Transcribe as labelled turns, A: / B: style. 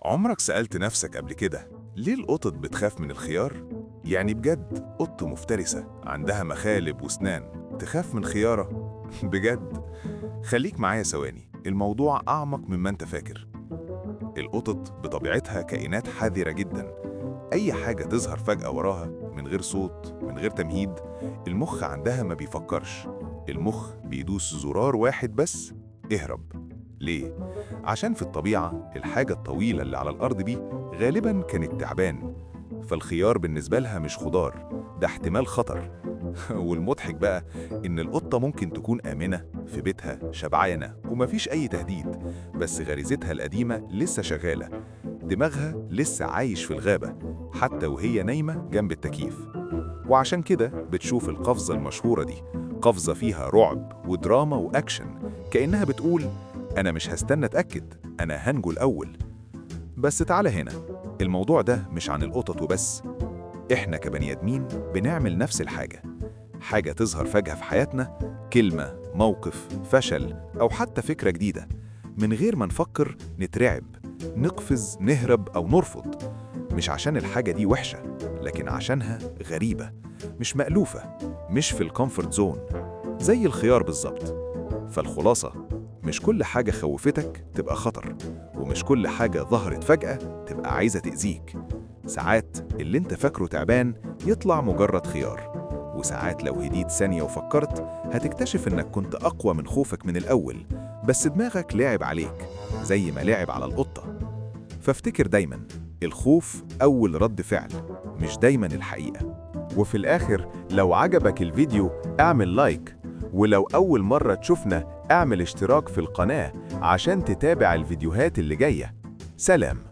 A: عمرك سألت نفسك قبل كده ليه القطط بتخاف من الخيار؟ يعني بجد قط مفترسة عندها مخالب وسنان تخاف من خيارة؟ بجد؟ خليك معايا ثواني، الموضوع أعمق مما أنت فاكر. القطط بطبيعتها كائنات حذرة جدا. أي حاجة تظهر فجأة وراها من غير صوت من غير تمهيد، المخ عندها ما بيفكرش. المخ بيدوس زرار واحد بس: اهرب. ليه؟ عشان في الطبيعة الحاجة الطويلة اللي على الأرض دي غالباً كانت تعبان، فالخيار بالنسبة لها مش خضار، ده احتمال خطر. والمضحك بقى إن القطة ممكن تكون آمنة في بيتها شبعانة ومفيش أي تهديد، بس غريزتها القديمة لسه شغالة، دماغها لسه عايش في الغابة حتى وهي نايمة جنب التكييف. وعشان كده بتشوف القفزة المشهورة دي، قفزة فيها رعب ودراما وأكشن، كأنها بتقول أنا مش هستنى أتأكد، أنا هنجو الأول. بس تعالى هنا، الموضوع ده مش عن القطط وبس. إحنا كبني آدمين بنعمل نفس الحاجة. حاجة تظهر فجأة في حياتنا، كلمة، موقف، فشل، أو حتى فكرة جديدة، من غير ما نفكر نترعب، نقفز، نهرب أو نرفض. مش عشان الحاجة دي وحشة، لكن عشانها غريبة، مش مألوفة، مش في الكومفورت زون، زي الخيار بالظبط. فالخلاصة، مش كل حاجة خوفتك تبقى خطر، ومش كل حاجة ظهرت فجأة تبقى عايزة تأذيك. ساعات اللي انت فاكره تعبان يطلع مجرد خيار، وساعات لو هديت ثانية وفكرت هتكتشف انك كنت أقوى من خوفك من الأول، بس دماغك لعب عليك زي ما لعب على القطة. فافتكر دايما، الخوف أول رد فعل، مش دايما الحقيقة.
B: وفي الآخر، لو عجبك الفيديو اعمل لايك، ولو أول مرة تشوفنا اعمل اشتراك في القناة عشان تتابع الفيديوهات اللي جاية. سلام.